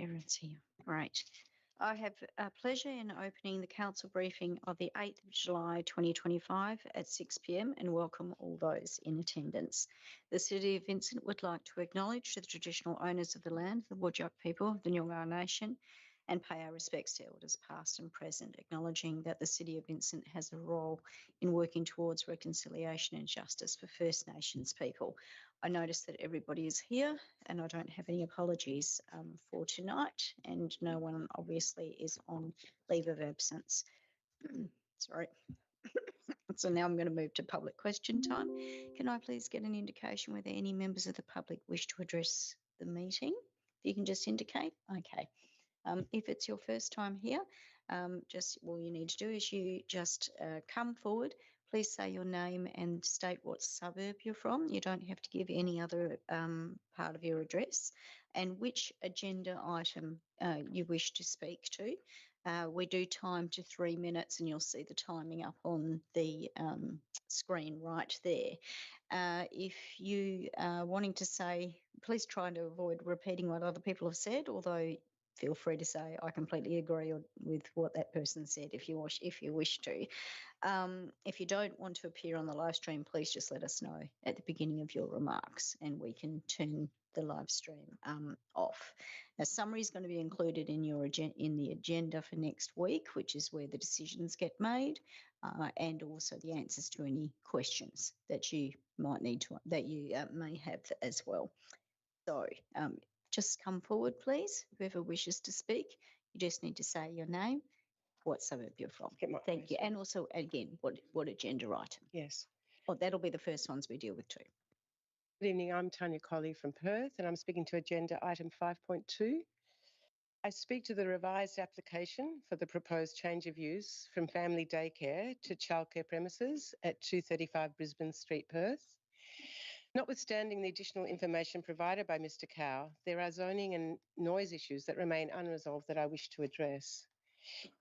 Everyone's here. Great. I have a pleasure in opening the council briefing of the 8th of July 2025 at 6 p.m. and welcome all those in attendance. The City of Vincent would like to acknowledge the traditional owners of the land, the Whadjuk people of the Noongar Nation, and pay our respects to elders past and present, acknowledging that the City of Vincent has a role in working towards reconciliation and justice for First Nations people. I notice that everybody is here and I don't have any apologies for tonight, and no one obviously is on leave of absence. Sorry. So now I'm going to move to public question time. Can I please get an indication whether any members of the public wish to address the meeting? If you can just indicate. Okay. If it's your first time here, just all you need to do is you just come forward. Please say your name and state what suburb you're from. You don't have to give any other part of your address and which agenda item you wish to speak to. We do time to 3 minutes and you'll see the timing up on the screen right there. If you are wanting to say, please try to avoid repeating what other people have said, although feel free to say, I completely agree with what that person said if you wish to. If you don't want to appear on the live stream, please just let us know at the beginning of your remarks and we can turn the live stream off. A summary is going to be included in the agenda for next week, which is where the decisions get made, and also the answers to any questions that you might need to may have as well. So just come forward, please. Whoever wishes to speak, you just need to say your name, what suburb you're from. Thank you. And also, again, what agenda item. Yes. Well, that'll be the first ones we deal with too. Good evening. I'm Tanya Colley from Perth and I'm speaking to agenda item 5.2. I speak to the revised application for the proposed change of use from family daycare to childcare premises at 235 Brisbane Street, Perth. Notwithstanding the additional information provided by Mr. Cow, there are zoning and noise issues that remain unresolved that I wish to address.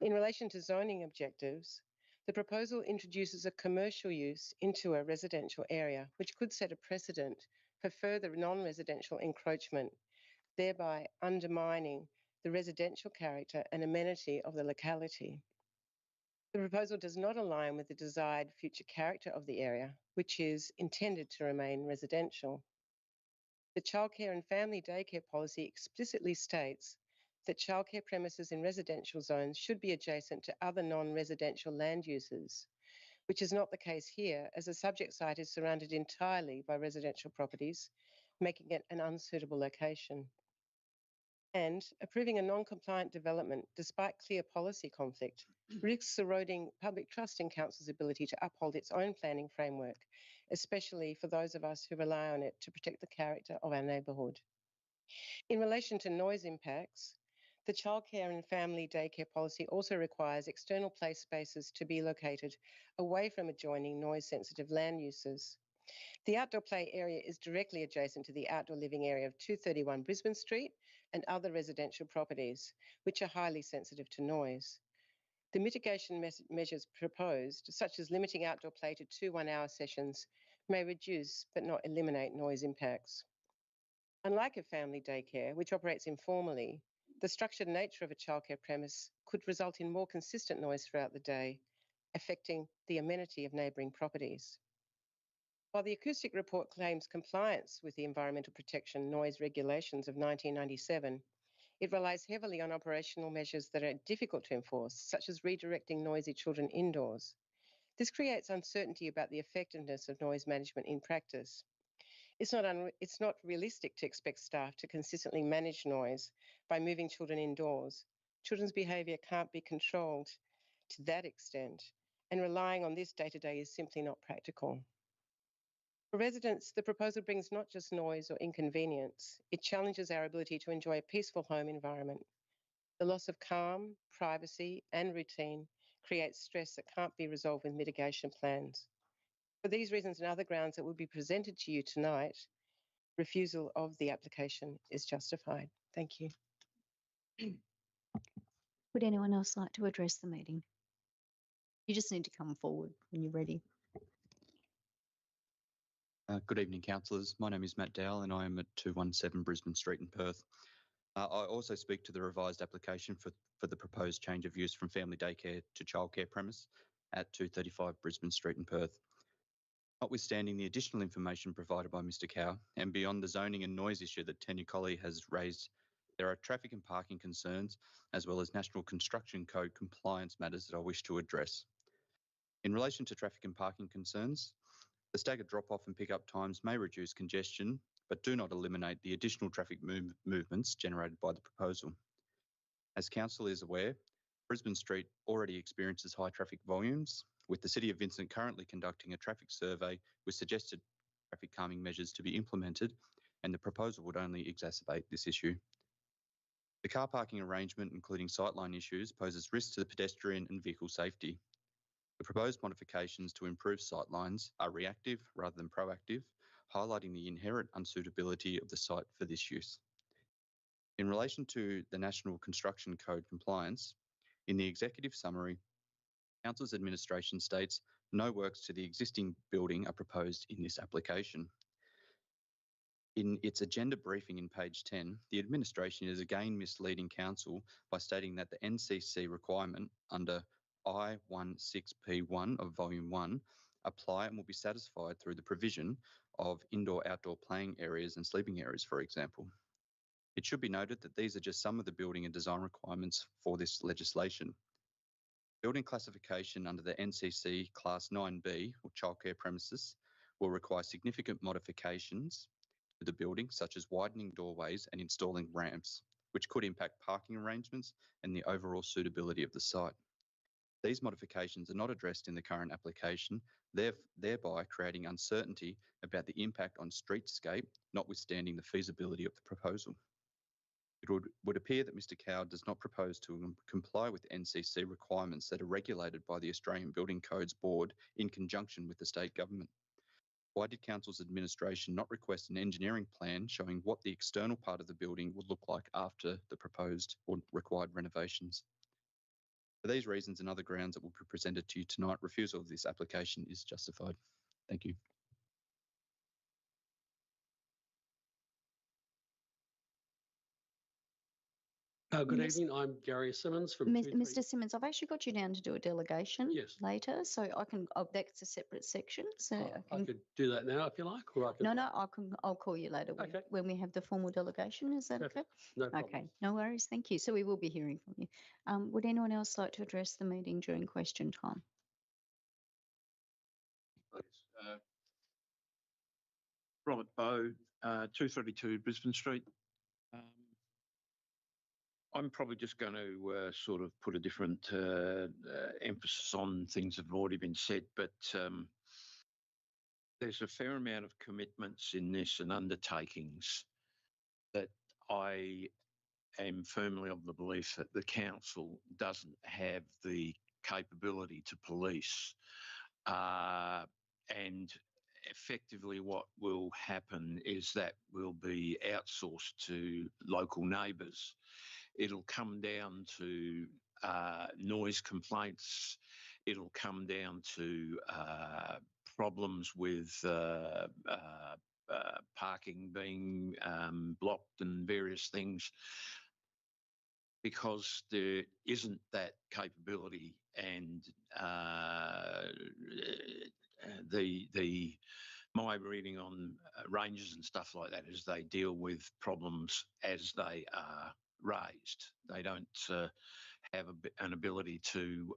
In relation to zoning objectives, the proposal introduces a commercial use into a residential area, which could set a precedent for further non-residential encroachment, thereby undermining the residential character and amenity of the locality. The proposal does not align with the desired future character of the area, which is intended to remain residential. The childcare and family daycare policy explicitly states that childcare premises in residential zones should be adjacent to other non-residential land uses, which is not the case here, as the subject site is surrounded entirely by residential properties, making it an unsuitable location. And approving a non-compliant development, despite clear policy conflict, risks eroding public trust in Council's ability to uphold its own planning framework, especially for those of us who rely on it to protect the character of our neighbourhood. In relation to noise impacts, the childcare and family daycare policy also requires external play spaces to be located away from adjoining noise-sensitive land uses. The outdoor play area is directly adjacent to the outdoor living area of 231 Brisbane Street and other residential properties, which are highly sensitive to noise. The mitigation measures proposed, such as limiting outdoor play to 2 one-hour sessions, may reduce but not eliminate noise impacts. Unlike a family daycare, which operates informally, the structured nature of a childcare premise could result in more consistent noise throughout the day, affecting the amenity of neighbouring properties. While the acoustic report claims compliance with the Environmental Protection Noise Regulations of 1997, it relies heavily on operational measures that are difficult to enforce, such as redirecting noisy children indoors. This creates uncertainty about the effectiveness of noise management in practice. It's not realistic to expect staff to consistently manage noise by moving children indoors. Children's behaviour can't be controlled to that extent, and relying on this day-to-day is simply not practical. For residents, the proposal brings not just noise or inconvenience, it challenges our ability to enjoy a peaceful home environment. The loss of calm, privacy and routine creates stress that can't be resolved with mitigation plans. For these reasons and other grounds that will be presented to you tonight, refusal of the application is justified. Thank you. Would anyone else like to address the meeting? You just need to come forward when you're ready. Good evening, councillors. My name is Matt Dowell and I am at 217 Brisbane Street in Perth. I also speak to the revised application for the proposed change of use from family daycare to childcare premise at 235 Brisbane Street in Perth. Notwithstanding the additional information provided by Mr Cow and beyond the zoning and noise issue that Tanya Colley has raised, there are traffic and parking concerns as well as National Construction Code compliance matters that I wish to address. In relation to traffic and parking concerns, the staggered drop-off and pick-up times may reduce congestion, but do not eliminate the additional traffic movements generated by the proposal. As Council is aware, Brisbane Street already experiences high traffic volumes, with the City of Vincent currently conducting a traffic survey with suggested traffic calming measures to be implemented, and the proposal would only exacerbate this issue. The car parking arrangement, including sightline issues, poses risks to the pedestrian and vehicle safety. The proposed modifications to improve sightlines are reactive rather than proactive, highlighting the inherent unsuitability of the site for this use. In relation to the National Construction Code compliance, in the executive summary, Council's administration states no works to the existing building are proposed in this application. In its agenda briefing in page 10, the administration is again misleading Council by stating that the NCC requirement under I16P1 of Volume 1 apply and will be satisfied through the provision of indoor-outdoor playing areas and sleeping areas, for example. It should be noted that these are just some of the building and design requirements for this legislation. Building classification under the NCC Class 9B, or childcare premises, will require significant modifications to the building, such as widening doorways and installing ramps, which could impact parking arrangements and the overall suitability of the site. These modifications are not addressed in the current application, thereby creating uncertainty about the impact on streetscape, notwithstanding the feasibility of the proposal. It would appear that Mr Cow does not propose to comply with NCC requirements that are regulated by the Australian Building Codes Board in conjunction with the state government. Why did Council's administration not request an engineering plan showing what the external part of the building would look like after the proposed or required renovations? For these reasons and other grounds that will be presented to you tonight, refusal of this application is justified. Thank you. Good evening. I'm Gary Simmons from Mr. Simmons, I've actually got you down to do a delegation later, so I can. That's a separate section. So I could do that now if you like, or I can. No, I'll call you later when we have the formal delegation. Is that okay? No problem. Okay, no worries. Thank you. So we will be hearing from you. Would anyone else like to address the meeting during question time? Robert Bowe, 232 Brisbane Street. I'm probably just going to sort of put a different emphasis on things that have already been said, but there's a fair amount of commitments in this and undertakings that I am firmly of the belief that the council doesn't have the capability to police, and effectively what will happen is that will be outsourced to local neighbours. It'll come down to noise complaints. It'll come down to problems with parking being blocked and various things, because there isn't that capability, and my reading on ranges and stuff like that is they deal with problems as they are raised. They don't have an ability to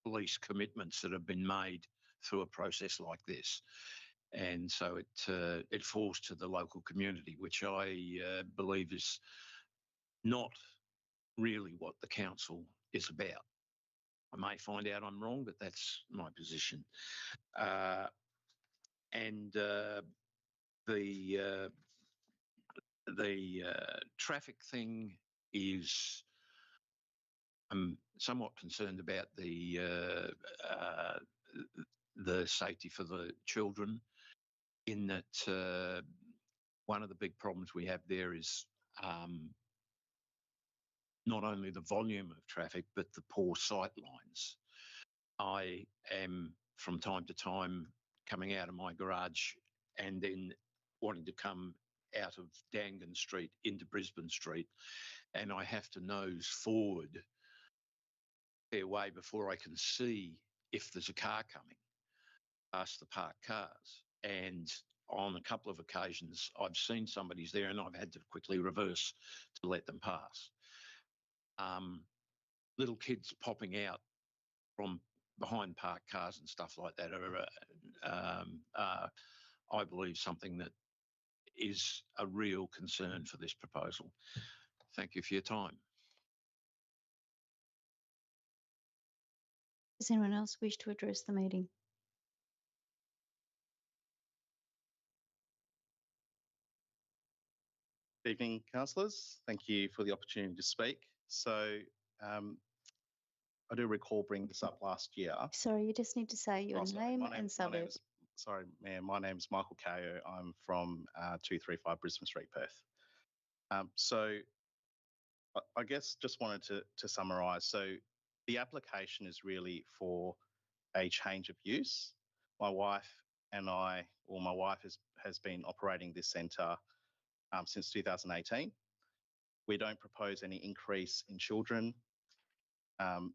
police commitments that have been made through a process like this, and so it falls to the local community, which I believe is not really what the council is about. I may find out I'm wrong, but that's my position. The traffic thing is, I'm somewhat concerned about the safety for the children, in that one of the big problems we have there is not only the volume of traffic, but the poor sight lines. I am from time to time coming out of my garage and then wanting to come out of Dangan Street into Brisbane Street, and I have to nose forward a fair way before I can see if there's a car coming past the parked cars. And on a couple of occasions, I've seen somebody's there and I've had to quickly reverse to let them pass. Little kids popping out from behind parked cars and stuff like that are, I believe, something that is a real concern for this proposal. Thank you for your time. Does anyone else wish to address the meeting? Good evening, councillors. Thank you for the opportunity to speak. So I do recall bringing this up last year. Sorry, you just need to say your name and suburb. Sorry, Mayor, my name is Michael Kao. I'm from 235 Brisbane Street, Perth. So I guess just wanted to summarise. So the application is really for a change of use. My wife and I, or my wife has been operating this centre since 2018. We don't propose any increase in children.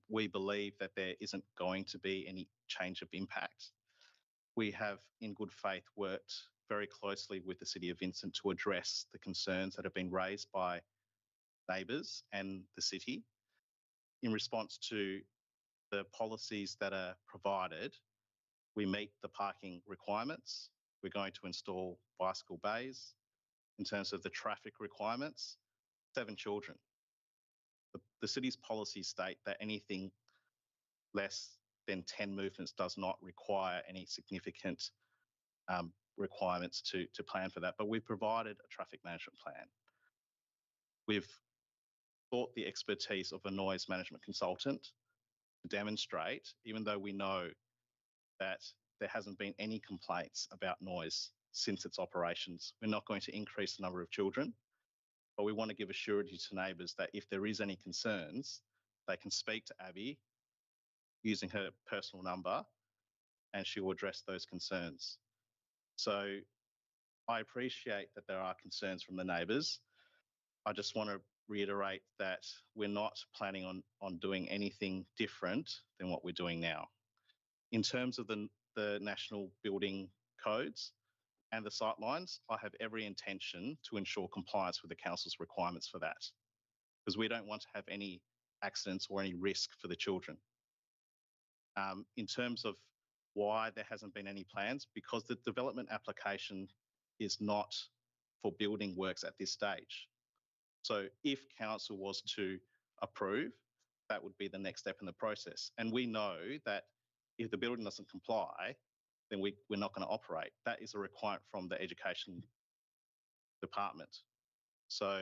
We believe that there isn't going to be any change of impact. We have, in good faith, worked very closely with the City of Vincent to address the concerns that have been raised by neighbours and the city. In response to the policies that are provided, we meet the parking requirements. We're going to install bicycle bays. In terms of the traffic requirements, 7 children. The city's policies state that anything less than 10 movements does not require any significant requirements to plan for that. But we've provided a traffic management plan. We've sought the expertise of a noise management consultant to demonstrate, even though we know that there hasn't been any complaints about noise since its operations. We're not going to increase the number of children, but we want to give a surety to neighbours that if there is any concerns, they can speak to Abby using her personal number and she will address those concerns. So I appreciate that there are concerns from the neighbours. I just want to reiterate that we're not planning on doing anything different than what we're doing now. In terms of the national building codes and the sightlines, I have every intention to ensure compliance with the council's requirements for that, because we don't want to have any accidents or any risk for the children. In terms of why there hasn't been any plans, because the development application is not for building works at this stage. So if council was to approve, that would be the next step in the process. And we know that if the building doesn't comply, then we're not going to operate. That is a requirement from the education department. So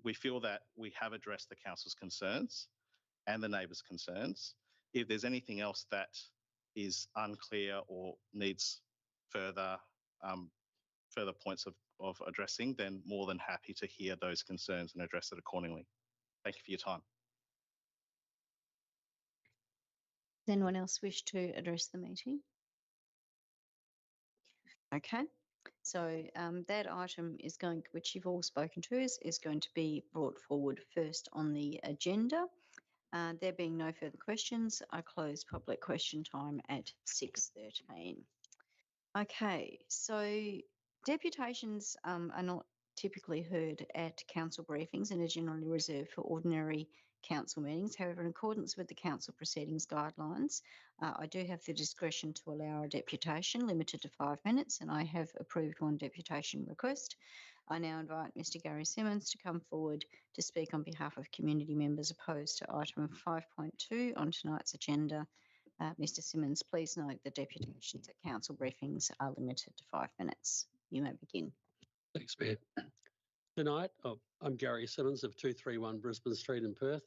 we feel that we have addressed the council's concerns and the neighbours' concerns. If there's anything else that is unclear or needs further points of addressing, then more than happy to hear those concerns and address it accordingly. Thank you for your time. Does anyone else wish to address the meeting? Okay, so that item is going, which you've all spoken to, is going to be brought forward first on the agenda. There being no further questions, I close public question time at 6:13. Okay, so deputations are not typically heard at council briefings and are generally reserved for ordinary council meetings. However, in accordance with the council proceedings guidelines, I do have the discretion to allow a deputation limited to 5 minutes, and I have approved one deputation request. I now invite Mr. Gary Simmons to come forward to speak on behalf of community members opposed to item 5.2 on tonight's agenda. Mr. Simmons, please note that deputations at council briefings are limited to 5 minutes. You may begin. Thanks, Mayor. Tonight, I'm Gary Simmons of 231 Brisbane Street in Perth.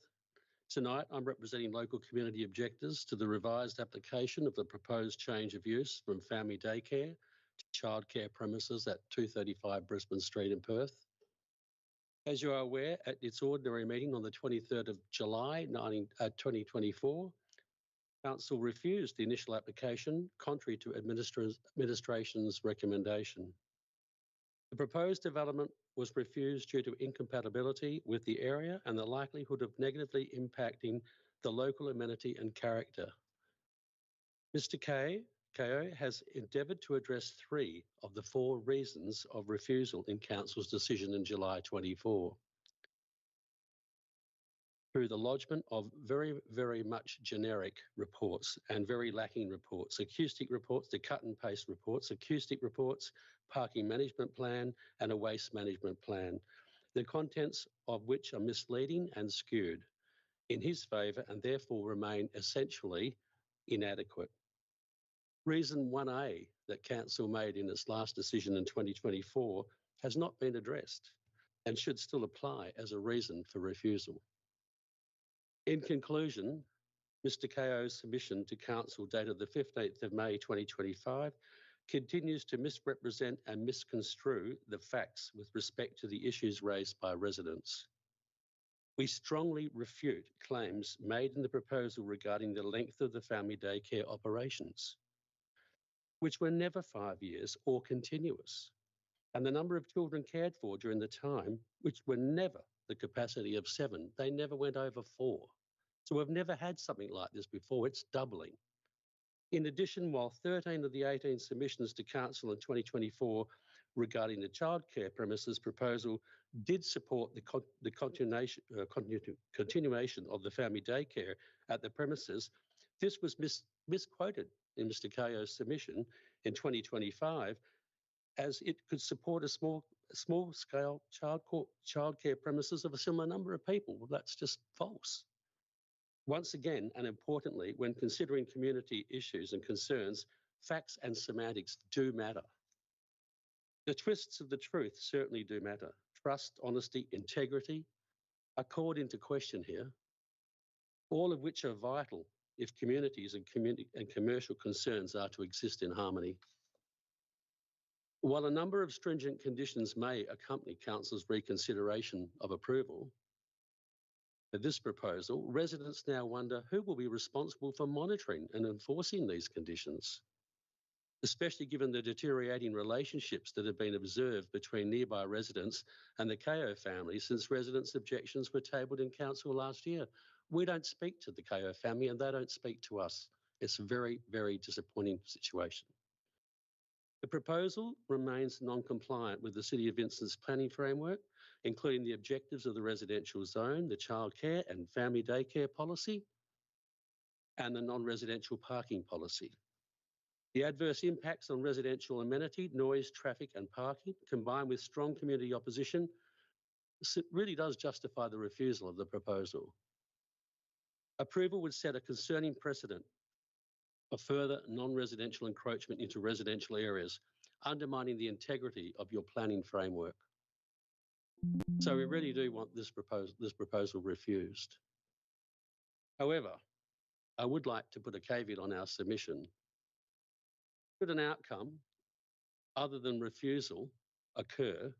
Tonight, I'm representing local community objectors to the revised application of the proposed change of use from family daycare to childcare premises at 235 Brisbane Street in Perth. As you are aware, at its ordinary meeting on the 23rd of July 2024, Council refused the initial application, contrary to administration's recommendation. The proposed development was refused due to incompatibility with the area and the likelihood of negatively impacting the local amenity and character. Mr. Kao has endeavoured to address 3 of the 4 reasons of refusal in Council's decision in July 24 through the lodgement of very, very much generic reports and very lacking reports, acoustic reports, the cut and paste reports, acoustic reports, parking management plan and a waste management plan, the contents of which are misleading and skewed in his favour and therefore remain essentially inadequate. Reason 1A that Council made in its last decision in 2024 has not been addressed and should still apply as a reason for refusal. In conclusion, Mr. Kao's submission to Council dated the 15th of May 2025 continues to misrepresent and misconstrue the facts with respect to the issues raised by residents. We strongly refute claims made in the proposal regarding the length of the family daycare operations, which were never 5 years or continuous, and the number of children cared for during the time, which were never the capacity of 7. They never went over 4. So we've never had something like this before. It's doubling. In addition, while 13 of the 18 submissions to Council in 2024 regarding the childcare premises proposal did support the continuation of the family daycare at the premises, this was misquoted in Mr. Kao's submission in 2025 as it could support a small-scale childcare premises of a similar number of people. Well, that's just false. Once again, and importantly, when considering community issues and concerns, facts and semantics do matter. The twists of the truth certainly do matter. Trust, honesty, integrity are called into question here, all of which are vital if communities and commercial concerns are to exist in harmony. While a number of stringent conditions may accompany Council's reconsideration of approval for this proposal, residents now wonder who will be responsible for monitoring and enforcing these conditions, especially given the deteriorating relationships that have been observed between nearby residents and the Kao family since residents' objections were tabled in Council last year. We don't speak to the Kao family and they don't speak to us. It's a very, very disappointing situation. The proposal remains non-compliant with the City of Vincent's planning framework, including the objectives of the residential zone, the childcare and family daycare policy, and the non-residential parking policy. The adverse impacts on residential amenity, noise, traffic and parking, combined with strong community opposition, really does justify the refusal of the proposal. Approval would set a concerning precedent of further non-residential encroachment into residential areas, undermining the integrity of your planning framework. So we really do want this proposal refused. However, I would like to put a caveat on our submission. Should an outcome other than refusal occur,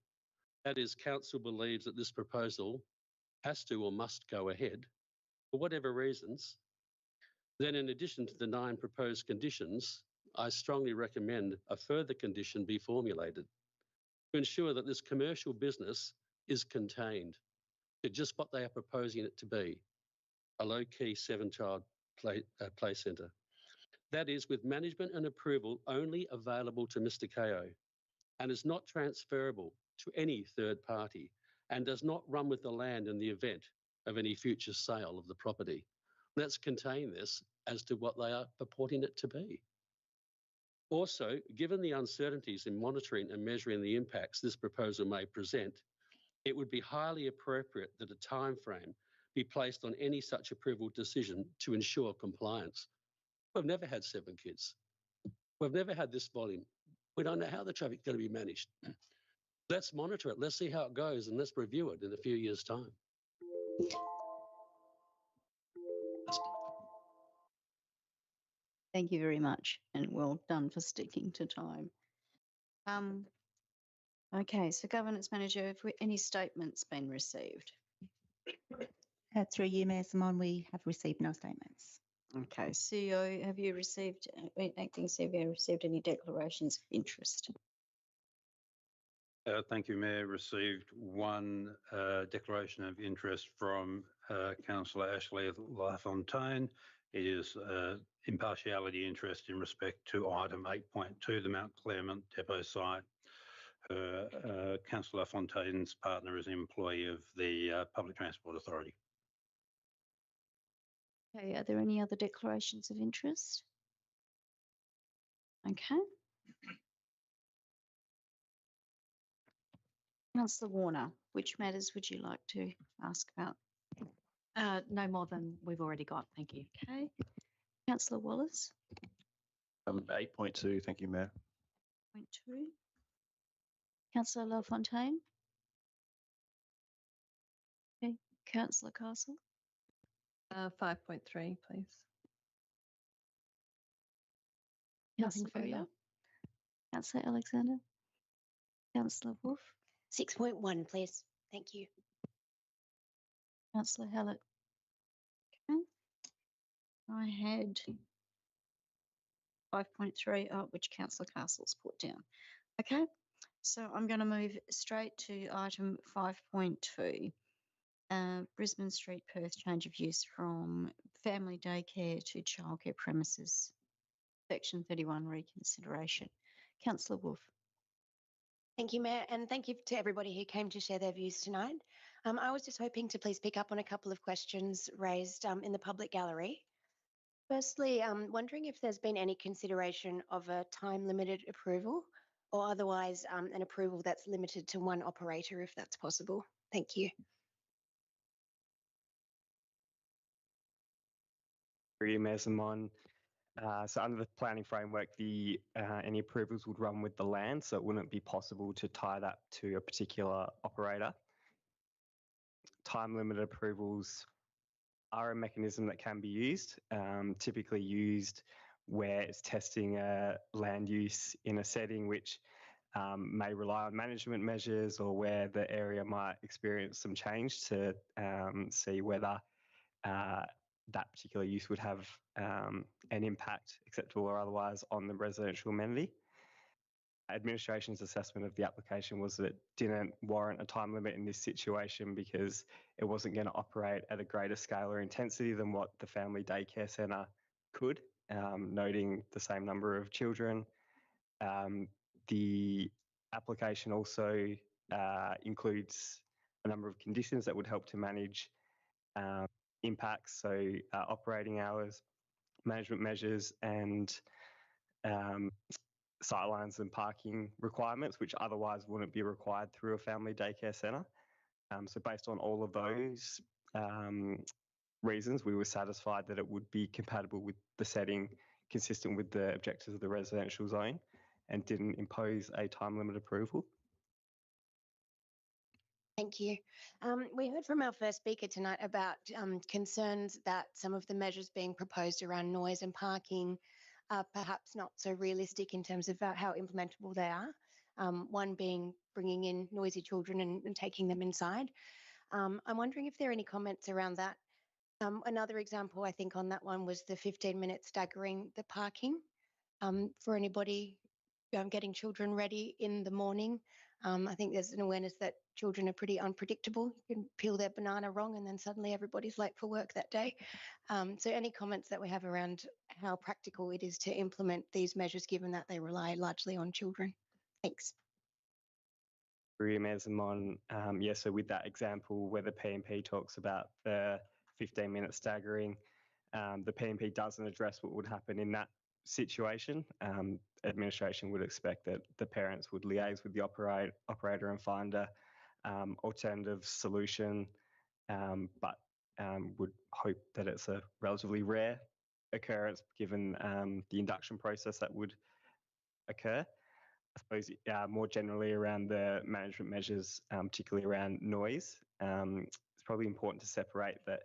that is, Council believes that this proposal has to or must go ahead, for whatever reasons, then in addition to the 9 proposed conditions, I strongly recommend a further condition be formulated to ensure that this commercial business is contained to just what they are proposing it to be, a low-key 7-child play centre. That is, with management and approval only available to Mr. Kao and is not transferable to any third party and does not run with the land in the event of any future sale of the property. Let's contain this as to what they are purporting it to be. Also, given the uncertainties in monitoring and measuring the impacts this proposal may present, it would be highly appropriate that a timeframe be placed on any such approval decision to ensure compliance. We've never had 7 kids. We've never had this volume. We don't know how the traffic's going to be managed. Let's monitor it. Let's see how it goes and let's review it in a few years' time. Thank you very much and well done for sticking to time. Okay, so Governance Manager, have any statements been received? Through you, Mayor Simon, we have received no statements. Okay, CEO, have you received, Acting CEO, received any declarations of interest? Thank you, Mayor. Received one declaration of interest from Councillor Ashley Lafontaine. It is impartiality interest in respect to item 8.2, the Mount Claremont depot site. Councillor Lafontaine's partner is an employee of the Public Transport Authority. Okay, are there any other declarations of interest? Okay. Councillor Warner, which matters would you like to ask about? No more than we've already got. Thank you. Okay. Councillor Wallace, 8.2, thank you, Mayor. point 2. Councillor LaFontaine. Okay. Councillor Castle, 5.3, please. Councillor Ferrier, Councillor Alexander, Councillor Wolf, 6.1, please. Thank you. Councillor Hallett. Okay. I had 5.3, which Councillor Castle's put down. Okay, so I'm going to move straight to item 5.2. Brisbane Street, Perth, change of use from family daycare to childcare premises. Section 31 reconsideration. Councillor Wolf. Thank you, Mayor, and thank you to everybody who came to share their views tonight. I was just hoping to please pick up on a couple of questions raised in the public gallery. Firstly, wondering if there's been any consideration of a time-limited approval or otherwise an approval that's limited to one operator, if that's possible. Thank you. Mayor Simon. So under the planning framework, any approvals would run with the land, so it wouldn't be possible to tie that to a particular operator. Time-limited approvals are a mechanism that can be used, typically used where it's testing a land use in a setting which may rely on management measures or where the area might experience some change to see whether that particular use would have an impact, acceptable or otherwise, on the residential amenity. Administration's assessment of the application was that it didn't warrant a time limit in this situation because it wasn't going to operate at a greater scale or intensity than what the family daycare centre could, noting the same number of children. The application also includes a number of conditions that would help to manage impacts, so operating hours, management measures, and sightlines and parking requirements, which otherwise wouldn't be required through a family daycare centre. So based on all of those reasons, we were satisfied that it would be compatible with the setting, consistent with the objectives of the residential zone, and didn't impose a time limit approval. Thank you. We heard from our first speaker tonight about concerns that some of the measures being proposed around noise and parking are perhaps not so realistic in terms of how implementable they are. One being bringing in noisy children and taking them inside. I'm wondering if there are any comments around that. Another example, I think, on that one was the 15-minute staggering the parking for anybody getting children ready in the morning. I think there's an awareness that children are pretty unpredictable. You can peel their banana wrong and then suddenly everybody's late for work that day. So any comments that we have around how practical it is to implement these measures, given that they rely largely on children? Thanks. So with that example where the P&P talks about the 15-minute staggering, the P&P doesn't address what would happen in that situation. Administration would expect that the parents would liaise with the operator and find a alternative solution, but would hope that it's a relatively rare occurrence given the induction process that would occur. I suppose more generally around the management measures, particularly around noise, it's probably important to separate that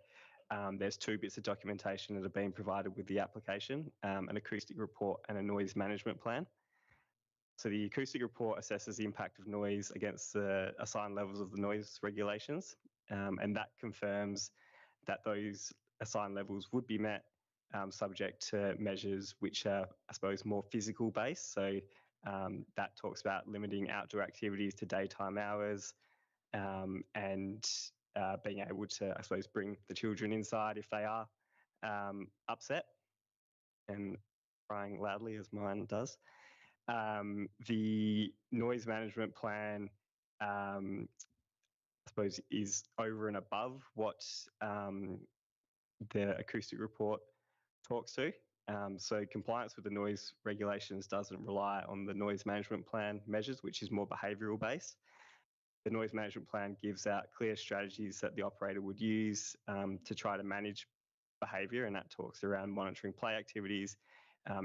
there's two bits of documentation that are being provided with the application, an acoustic report and a noise management plan. So the acoustic report assesses the impact of noise against the assigned levels of the noise regulations, and that confirms that those assigned levels would be met subject to measures which are, I suppose, more physical based. So That talks about limiting outdoor activities to daytime hours and being able to, I suppose, bring the children inside if they are upset and crying loudly as mine does. The noise management plan, I suppose, is over and above what the acoustic report talks to. So compliance with the noise regulations doesn't rely on the noise management plan measures, which is more behavioural based. The noise management plan gives out clear strategies that the operator would use to try to manage behaviour, and that talks around monitoring play activities,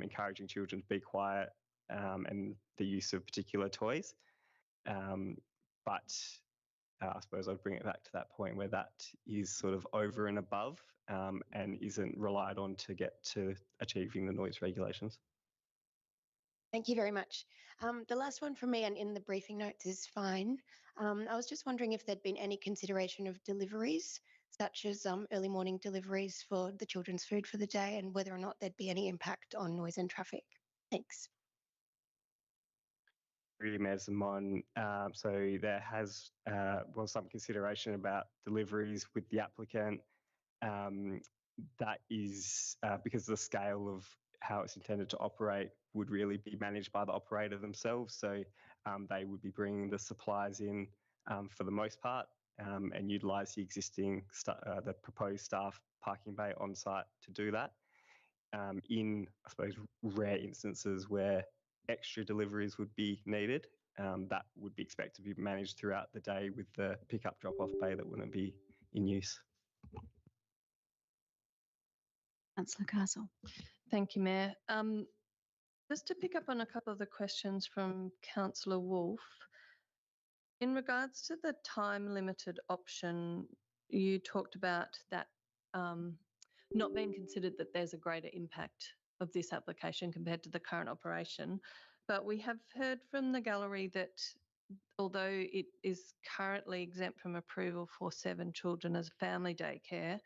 encouraging children to be quiet, and the use of particular toys. But I suppose I'd bring it back to that point where that is sort of over and above and isn't relied on to get to achieving the noise regulations. Thank you very much. The last one from me and in the briefing notes is fine. I was just wondering if there'd been any consideration of deliveries, such as early morning deliveries for the children's food for the day, and whether or not there'd be any impact on noise and traffic. Thanks. So there has some consideration about deliveries with the applicant. That is because the scale of how it's intended to operate would really be managed by the operator themselves. So they would be bringing the supplies in for the most part and utilise the existing, the proposed staff parking bay on site to do that. In, I suppose, rare instances where extra deliveries would be needed, that would be expected to be managed throughout the day with the pickup drop-off bay that wouldn't be in use. Councillor Castle. Thank you, Mayor. Just to pick up on a couple of the questions from Councillor Wolf, in regards to the time-limited option, you talked about that not being considered that there's a greater impact of this application compared to the current operation. But we have heard from the gallery that although it is currently exempt from approval for 7 children as family daycare,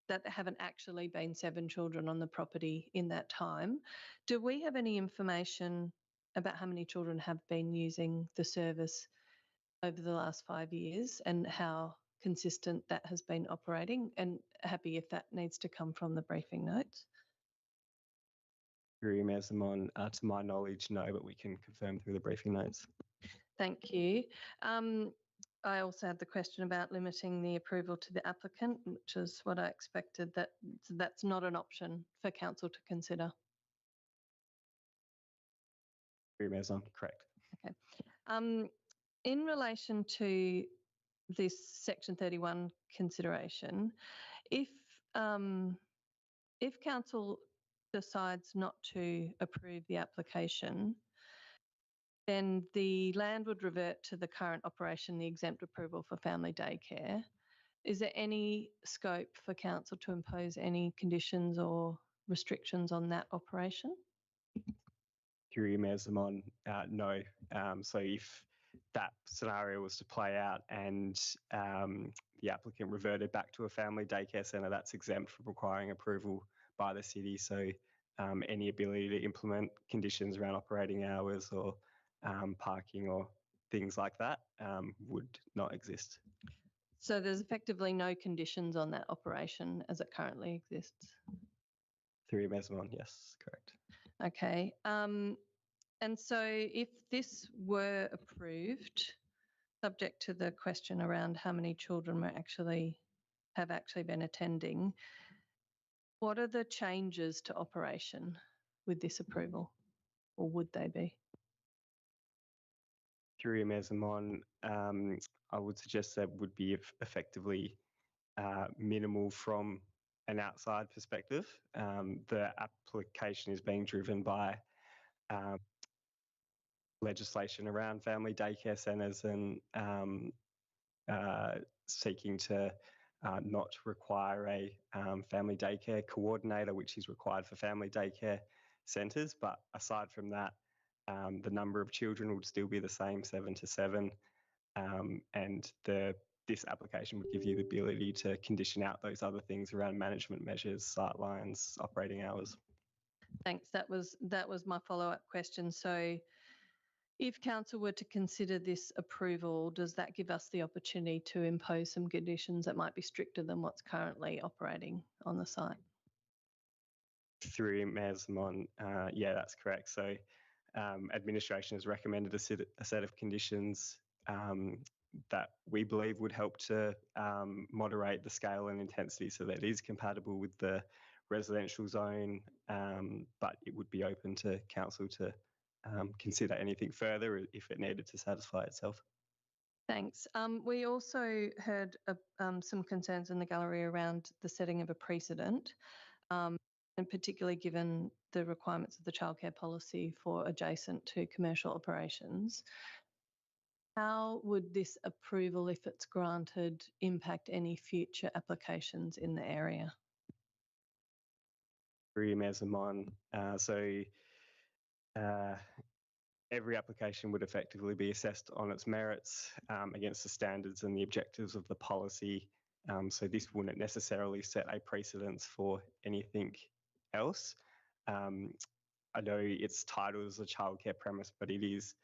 that there haven't actually been 7 children on the property in that time. Do we have any information about how many children have been using the service over the last 5 years and how consistent that has been operating? And happy if that needs to come from the briefing notes. To my knowledge, no, but we can confirm through the briefing notes. Thank you. I also had the question about limiting the approval to the applicant, which is what I expected, that's not an option for council to consider. Correct. Okay. In relation to this Section 31 consideration, if council decides not to approve the application, then the land would revert to the current operation, the exempt approval for family daycare. Is there any scope for council to impose any conditions or restrictions on that operation? No. So if that scenario was to play out and the applicant reverted back to a family daycare centre, that's exempt from requiring approval by the city. So any ability to implement conditions around operating hours or parking or things like that would not exist. So there's effectively no conditions on that operation as it currently exists? Through Mesamon, yes, correct. Okay. And so if this were approved, subject to the question around how many children have actually been attending, what are the changes to operation with this approval, or would they be? Through Mesamon, I would suggest that would be effectively minimal from an outside perspective. The application is being driven by legislation around family daycare centres and seeking to not require a family daycare coordinator, which is required for family daycare centres. But aside from that, the number of children would still be the same, 7 to 7, and this application would give you the ability to condition out those other things around management measures, sight lines, operating hours. Thanks. That was my follow-up question. So If council were to consider this approval, does that give us the opportunity to impose some conditions that might be stricter than what's currently operating on the site? Through Mayor Zamon, yeah, that's correct. So administration has recommended a set of conditions that we believe would help to moderate the scale and intensity so that it is compatible with the residential zone, but it would be open to council to consider anything further if it needed to satisfy itself. Thanks. We also heard some concerns in the gallery around the setting of a precedent, and particularly given the requirements of the childcare policy for adjacent to commercial operations. How would this approval, if it's granted, impact any future applications in the area? Through Mayor Zamon, every application would effectively be assessed on its merits against the standards and the objectives of the policy. So this wouldn't necessarily set a precedence for anything else. I know its title is a childcare premise, but it is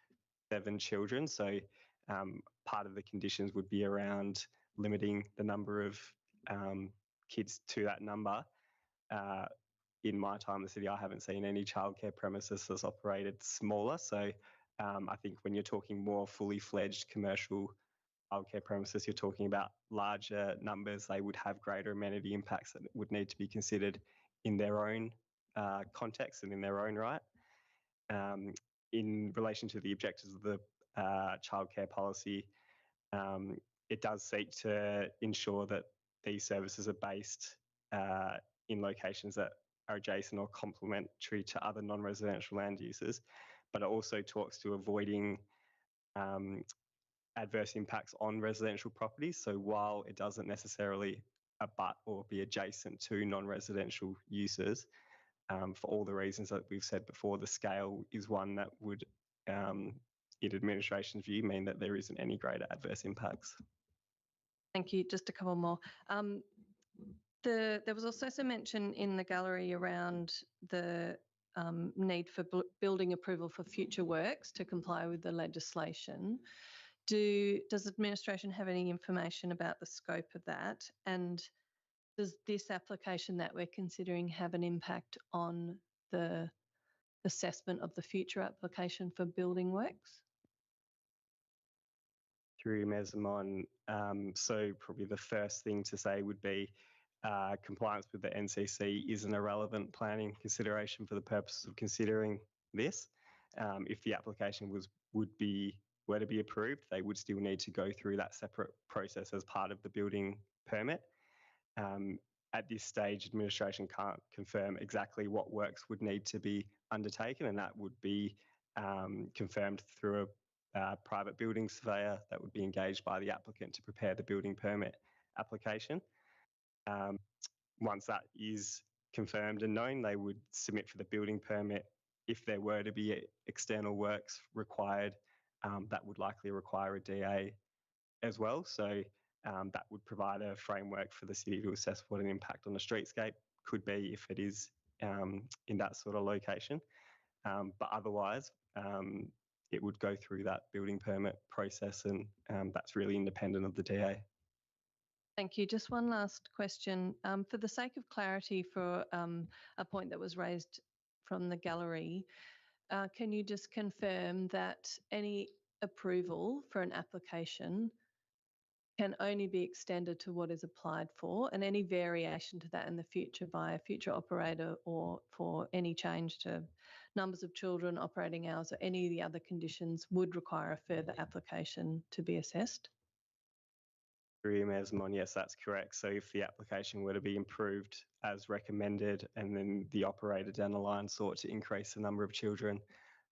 7 children. So part of the conditions would be around limiting the number of kids to that number. In my time in the city, I haven't seen any childcare premises that's operated smaller. So I think when you're talking more fully fledged commercial childcare premises, you're talking about larger numbers. They would have greater amenity impacts that would need to be considered in their own context and in their own right. In relation to the objectives of the childcare policy, it does seek to ensure that these services are based in locations that are adjacent or complementary to other non-residential land uses, but it also talks to avoiding adverse impacts on residential properties. So while it doesn't necessarily abut or be adjacent to non-residential uses, for all the reasons that we've said before, the scale is one that would, in administration's view, mean that there isn't any greater adverse impacts. Thank you. Just a couple more. There was also some mention in the gallery around the need for building approval for future works to comply with the legislation. Does administration have any information about the scope of that? And does this application that we're considering have an impact on the assessment of the future application for building works? Through Mayor Zamon, so probably the first thing to say would be compliance with the NCC isn't a relevant planning consideration for the purposes of considering this. If the application were to be approved, they would still need to go through that separate process as part of the building permit. At this stage, administration can't confirm exactly what works would need to be undertaken, and that would be confirmed through a private building surveyor that would be engaged by the applicant to prepare the building permit application. Once that is confirmed and known, they would submit for the building permit. If there were to be external works required, that would likely require a DA as well. So that would provide a framework for the city to assess what an impact on the streetscape could be if it is in that sort of location. But otherwise, it would go through that building permit process, and that's really independent of the DA. Thank you. Just one last question. For the sake of clarity for a point that was raised from the gallery, can you just confirm that any approval for an application can only be extended to what is applied for, and any variation to that in the future by a future operator or for any change to numbers of children, operating hours, or any of the other conditions would require a further application to be assessed? Mayor Zamon, yes, that's correct. So if the application were to be improved as recommended and then the operator down the line sought to increase the number of children,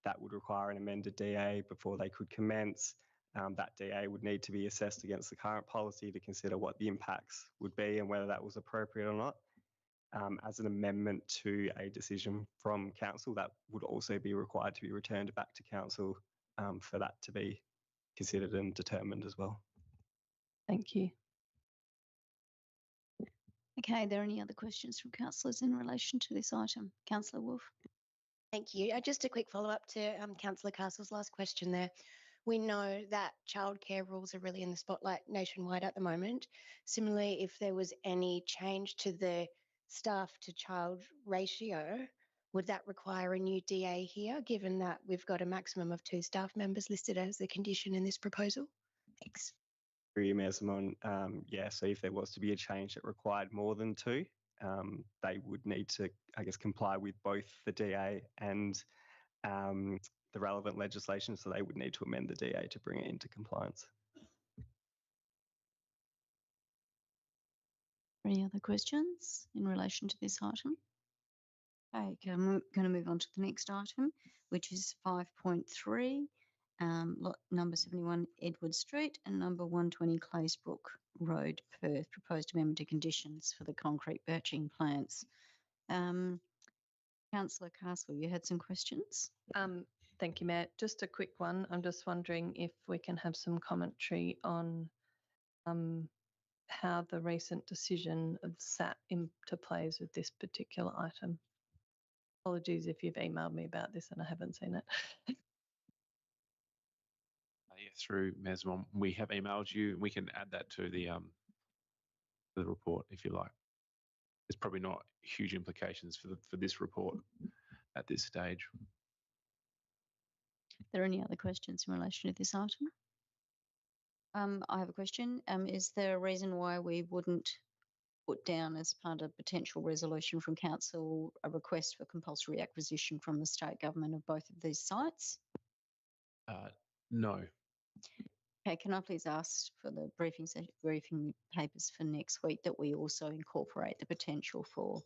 that would require an amended DA before they could commence. That DA would need to be assessed against the current policy to consider what the impacts would be and whether that was appropriate or not. As an amendment to a decision from council, that would also be required to be returned back to council for that to be considered and determined as well. Thank you. Okay, are there any other questions from councillors in relation to this item? Councillor Wolf. Thank you. Just a quick follow-up to Councillor Castle's last question there. We know that childcare rules are really in the spotlight nationwide at the moment. Similarly, if there was any change to the staff to child ratio, would that require a new DA here, given that we've got a maximum of 2 staff members listed as a condition in this proposal? Thanks. Through you, Mayor Simon, yeah, so if there was to be a change that required more than 2, they would need to, I guess, comply with both the DA and the relevant legislation, so they would need to amend the DA to bring it into compliance. Any other questions in relation to this item? Okay, I'm going to move on to the next item, which is 5.3, lot number 71 Edward Street and number 120 Claysbrook Road, Perth. Proposed amendment to conditions for the concrete batching plants. Councillor Castle, you had some questions? Thank you, Mayor. Just a quick one. I'm just wondering if we can have some commentary on how the recent decision of SAT interplays with this particular item. Apologies if you've emailed me about this and I haven't seen it. Yeah, through Mesmon, we have emailed you. We can add that to the report if you like. There's probably not huge implications for this report at this stage. Are there any other questions in relation to this item? I have a question. Is there a reason why we wouldn't put down as part of potential resolution from council a request for compulsory acquisition from the state government of both of these sites? No. Okay, can I please ask for the briefing papers for next week that we also incorporate the potential for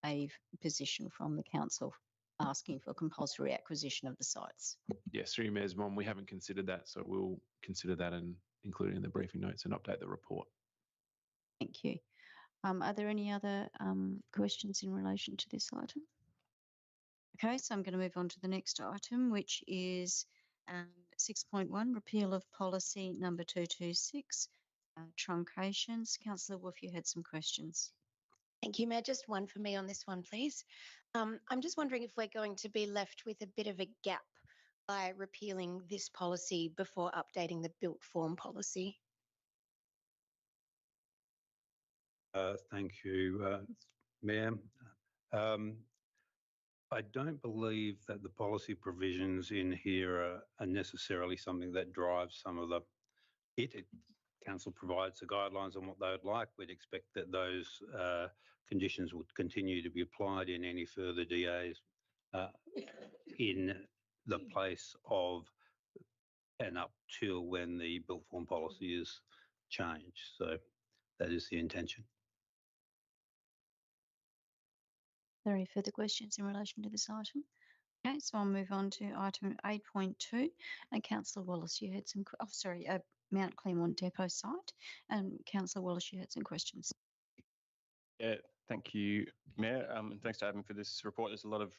a position from the council asking for compulsory acquisition of the sites? Yes, through Mesmon, we haven't considered that, so we'll consider that and include it in the briefing notes and update the report. Thank you. Are there any other questions in relation to this item? Okay, so I'm going to move on to the next item, which is 6.1, repeal of policy number 226, truncations. Councillor Wolf, you had some questions. Thank you, Mayor. Just one for me on this one, please. I'm just wondering if we're going to be left with a bit of a gap by repealing this policy before updating the built form policy. Thank you, Mayor. I don't believe that the policy provisions in here are necessarily something that drives some of Council provides the guidelines on what they would like. We'd expect that those conditions would continue to be applied in any further DAs in the place of and up till when the built form policy is changed. So that is the intention. Are there any further questions in relation to this item? Okay, so I'll move on to item 8.2. And Councillor Wallace, you had some, Mount Claremont Depot site. And Councillor Wallace, you had some questions. Yeah, thank you, Mayor, and thanks to Adam for this report. There's a lot of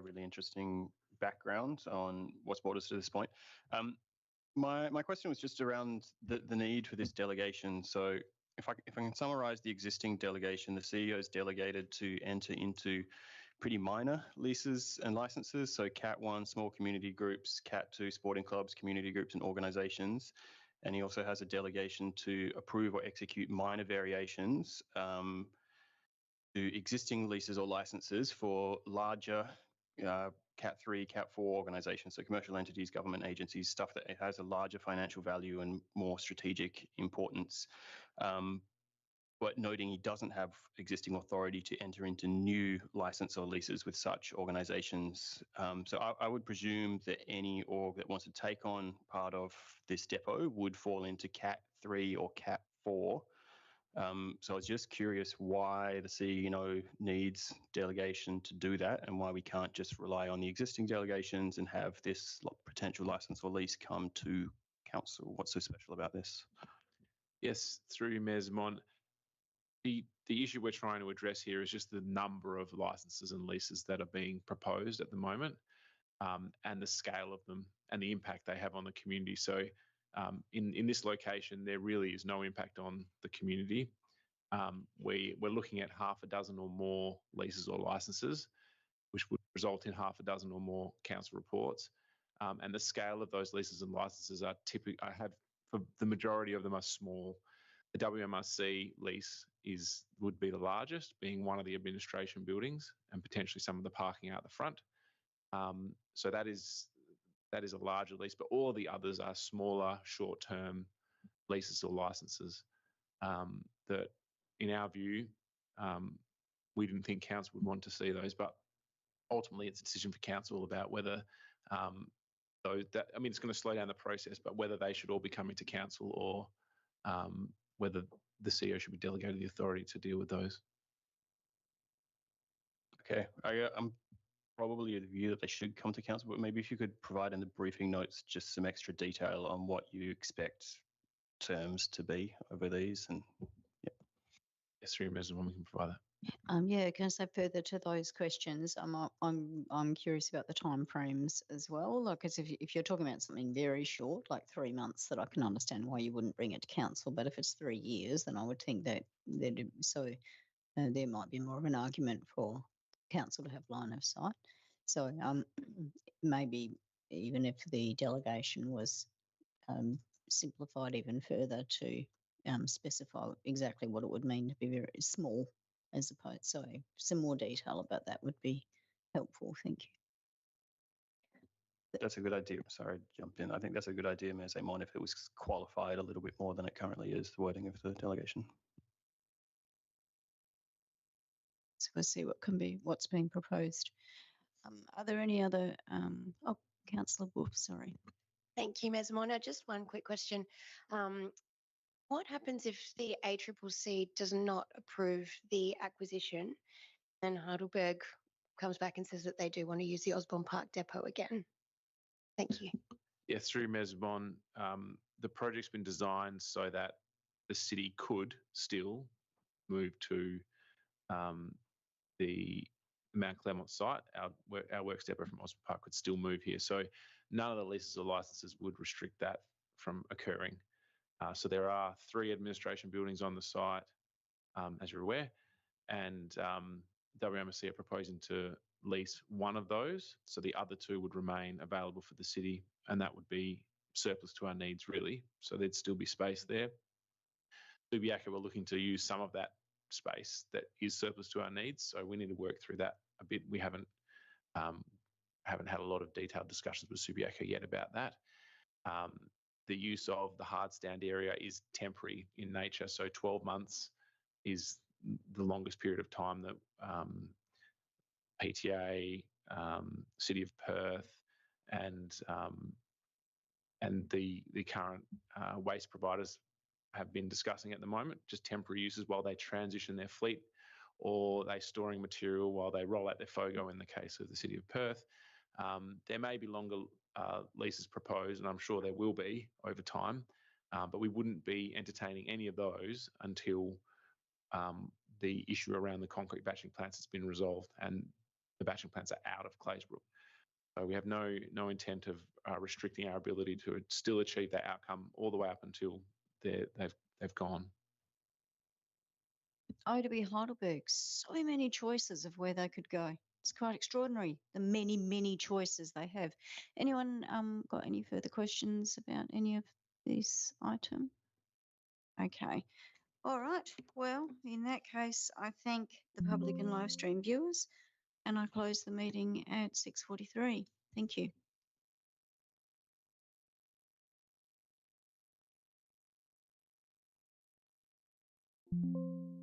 really interesting background on what's brought us to this point. My question was just around the need for this delegation. So if I can summarise the existing delegation, the CEO is delegated to enter into pretty minor leases and licenses. So Cat 1, small community groups, Cat 2, sporting clubs, community groups and organisations. And he also has a delegation to approve or execute minor variations to existing leases or licenses for larger Cat 3, Cat 4 organisations, so commercial entities, government agencies, stuff that has a larger financial value and more strategic importance. But noting he doesn't have existing authority to enter into new license or leases with such organisations. So I would presume that any org that wants to take on part of this depot would fall into Cat 3 or Cat 4. So I was just curious why the CEO needs delegation to do that and why we can't just rely on the existing delegations and have this potential license or lease come to council. What's so special about this? Yes, through Mesmon. The issue we're trying to address here is just the number of licenses and leases that are being proposed at the moment, and the scale of them and the impact they have on the community. So in this location, there really is no impact on the community. We're looking at half a dozen or more leases or licenses, which would result in half a dozen or more council reports. And the scale of those leases and licenses are typically, for the majority of them are small. The WMRC lease would be the largest, being one of the administration buildings and potentially some of the parking out the front. So that is a larger lease, but all of the others are smaller, short-term leases or licenses that, in our view, we didn't think council would want to see those, but ultimately it's a decision for council about whether it's going to slow down the process, but whether they should all be coming to council or whether the CEO should be delegated the authority to deal with those. Okay, I'm probably of the view that they should come to council, but maybe if you could provide in the briefing notes just some extra detail on what you expect terms to be over these. And yeah. Yes, through Ms. Mason, we can provide that. Yeah, can I say further to those questions? I'm curious about the timeframes as well. Like, as if you're talking about something very short, like 3 months, that I can understand why you wouldn't bring it to council. But if it's 3 years, then I would think that there might be more of an argument for council to have line of sight. So maybe even if the delegation was simplified even further to specify exactly what it would mean to be very small, as opposed, so some more detail about that would be helpful. Thank you. That's a good idea. Sorry, I jumped in. I think that's a good idea, Mayor Zaman, if it was qualified a little bit more than it currently is, the wording of the delegation. So we'll see what's being proposed. Are there any other? Councillor Wolf, sorry. Thank you, Ms. Mona. Just one quick question. What happens if the ACCC does not approve the acquisition and Heidelberg comes back and says that they do want to use the Osborne Park depot again? Thank you. Yeah, through Mesbon, the project's been designed so that the city could still move to the Mount Claremont site. Our works depot from Osborne Park could still move here. So none of the leases or licenses would restrict that from occurring. So there are 3 administration buildings on the site, as you're aware, and WMRC are proposing to lease one of those. So the other 2 would remain available for the city, and that would be surplus to our needs, really. So there'd still be space there. Subiaco were looking to use some of that space that is surplus to our needs, so we need to work through that a bit. We haven't had a lot of detailed discussions with Subiaco yet about that. The use of the hard stand area is temporary in nature, so 12 months is the longest period of time that PTA, City of Perth, and the current waste providers have been discussing at the moment, just temporary uses while they transition their fleet, or they storing material while they roll out their FOGO in the case of the City of Perth. There may be longer leases proposed, and I'm sure there will be over time, but we wouldn't be entertaining any of those until the issue around the concrete batching plants has been resolved and the batching plants are out of Claysbrook. So we have no intent of restricting our ability to still achieve that outcome all the way up until they've gone. OWB Heidelberg, so many choices of where they could go. It's quite extraordinary, the many, many choices they have. Anyone got any further questions about any of this item? Okay. All right. Well, in that case, I thank the public and live stream viewers, and I close the meeting at 6:43. Thank you.